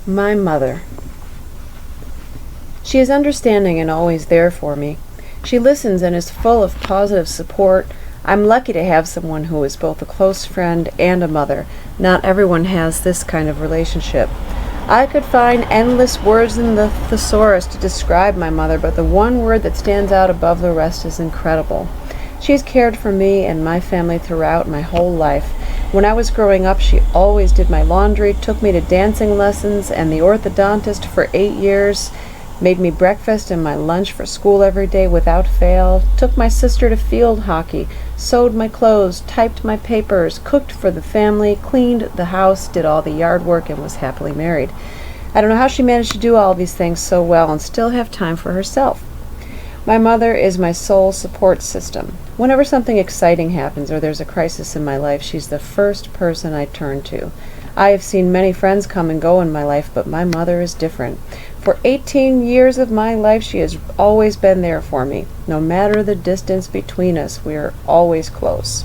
My mother. She is understanding and always there for me. She listens and is full of positive support. I'm lucky to have someone who is both a close friend and a mother. Not everyone has this kind of relationship. I could find endless words in the thesaurus to describe my mother, but the one word that stands out above the rest is incredible. She's cared for me and my family throughout my whole life. When I was growing up, she always did my laundry, took me to dancing lessons and the orthodontist for 8 years, made me breakfast and my lunch for school every day without fail, took my sister to field hockey, sewed my clothes, typed my papers, cooked for the family, cleaned the house, did all the yard work, and was happily married. I don't know how she managed to do all these things so well and still have time for herself. My mother is my sole support system. Whenever something exciting happens or there's a crisis in my life, she's the first person I turn to. I have seen many friends come and go in my life, but my mother is different. For 18 years of my life, she has always been there for me. No matter the distance between us, we are always close.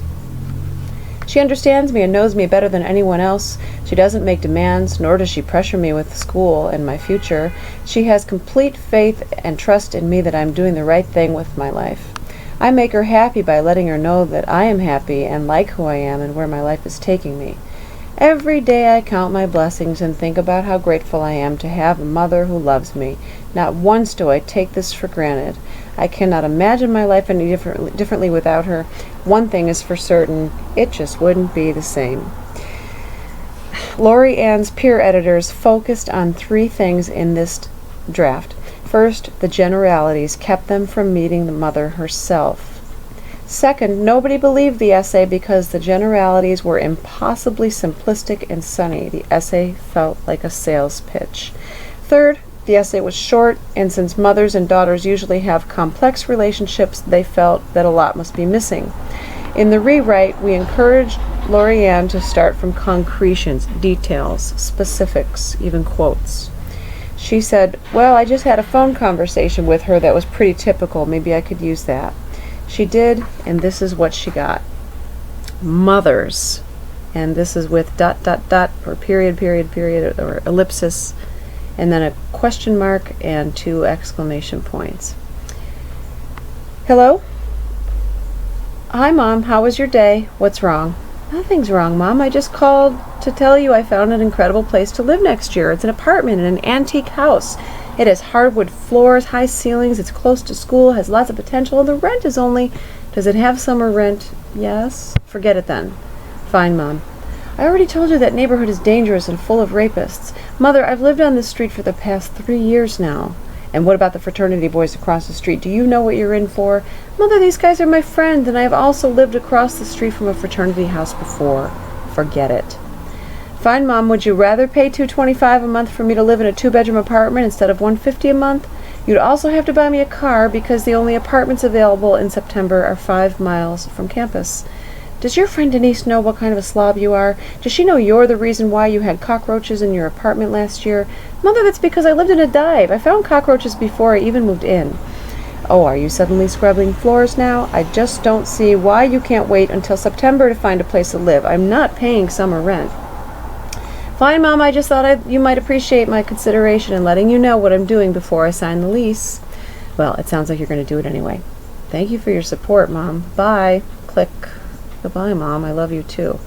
She understands me and knows me better than anyone else. She doesn't make demands, nor does she pressure me with school and my future. She has complete faith and trust in me that I'm doing the right thing with my life. I make her happy by letting her know that I am happy and like who I am and where my life is taking me. Every day I count my blessings and think about how grateful I am to have a mother who loves me. Not once do I take this for granted. I cannot imagine my life any differently without her. One thing is for certain, it just wouldn't be the same. Lori Ann's peer editors focused on 3 things in this draft. First, the generalities kept them from meeting the mother herself. Second, nobody believed the essay because the generalities were impossibly simplistic and sunny. The essay felt like a sales pitch. Third, the essay was short, and since mothers and daughters usually have complex relationships, they felt that a lot must be missing. In the rewrite, we encouraged Lori Ann to start from concretions, details, specifics, even quotes. She said, "Well, I just had a phone conversation with her that was pretty typical. Maybe I could use that." She did, and this is what she got. Mothers. And this is with ... or period, or ellipsis, and then a question mark and 2 exclamation points. Hello? Hi, Mom. How was your day? What's wrong? Nothing's wrong, Mom. I just called to tell you I found an incredible place to live next year. It's an apartment in an antique house. It has hardwood floors, high ceilings, it's close to school, has lots of potential, and the rent is only... Does it have summer rent? Yes? Forget it then. Fine, Mom. I already told you that neighborhood is dangerous and full of rapists. Mother, I've lived on this street for the past 3 years now. And what about the fraternity boys across the street? Do you know what you're in for? Mother, these guys are my friends, and I have also lived across the street from a fraternity house before. Forget it. Fine, Mom, would you rather pay $225 a month for me to live in a 2-bedroom apartment instead of $150 a month? You'd also have to buy me a car because the only apartments available in September are 5 miles from campus. Does your friend Denise know what kind of a slob you are? Does she know you're the reason why you had cockroaches in your apartment last year? Mother, that's because I lived in a dive. I found cockroaches before I even moved in. Oh, are you suddenly scrubbing floors now? I just don't see why you can't wait until September to find a place to live. I'm not paying summer rent. Fine, Mom, I just thought you might appreciate my consideration in letting you know what I'm doing before I sign the lease. Well, it sounds like you're going to do it anyway. Thank you for your support, Mom. Bye. Click. Goodbye, Mom. I love you too.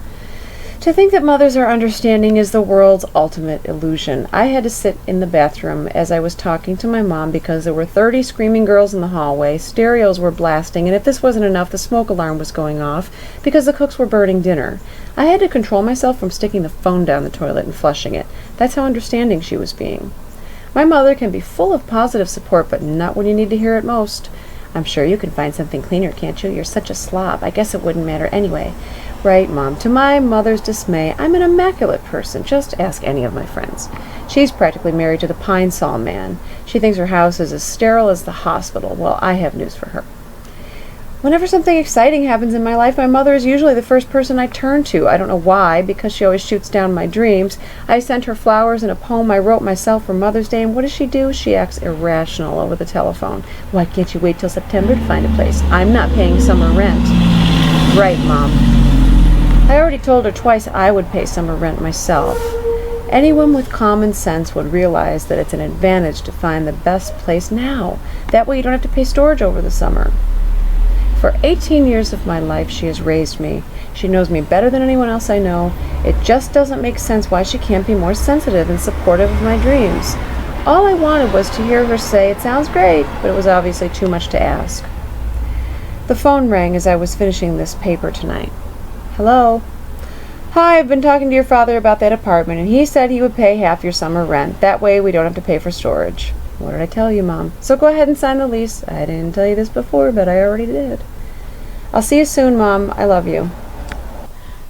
To think that mothers are understanding is the world's ultimate illusion. I had to sit in the bathroom as I was talking to my mom because there were 30 screaming girls in the hallway, stereos were blasting, and if this wasn't enough, the smoke alarm was going off because the cooks were burning dinner. I had to control myself from sticking the phone down the toilet and flushing it. That's how understanding she was being. My mother can be full of positive support, but not when you need to hear it most. I'm sure you can find something cleaner, can't you? You're such a slob. I guess it wouldn't matter anyway. Right, Mom. To my mother's dismay, I'm an immaculate person. Just ask any of my friends. She's practically married to the Pine Sol man. She thinks her house is as sterile as the hospital. Well, I have news for her. Whenever something exciting happens in my life, my mother is usually the first person I turn to. I don't know why, because she always shoots down my dreams. I sent her flowers and a poem I wrote myself for Mother's Day, and what does she do? She acts irrational over the telephone. Why can't you wait till September to find a place? I'm not paying summer rent. Right, Mom. I already told her twice I would pay summer rent myself. Anyone with common sense would realize that it's an advantage to find the best place now. That way you don't have to pay storage over the summer. For 18 years of my life, she has raised me. She knows me better than anyone else I know. It just doesn't make sense why she can't be more sensitive and supportive of my dreams. All I wanted was to hear her say, "It sounds great," but it was obviously too much to ask. The phone rang as I was finishing this paper tonight. Hello? Hi, I've been talking to your father about that apartment, and he said he would pay half your summer rent. That way we don't have to pay for storage. What did I tell you, Mom? So go ahead and sign the lease. I didn't tell you this before, but I already did. I'll see you soon, Mom. I love you.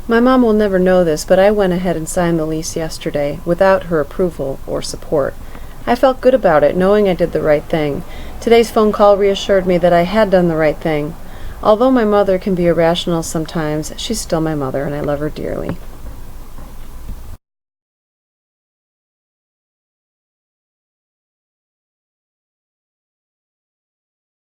My mom will never know this, but I went ahead and signed the lease yesterday, without her approval or support. I felt good about it, knowing I did the right thing. Today's phone call reassured me that I had done the right thing. Although my mother can be irrational sometimes, she's still my mother, and I love her dearly.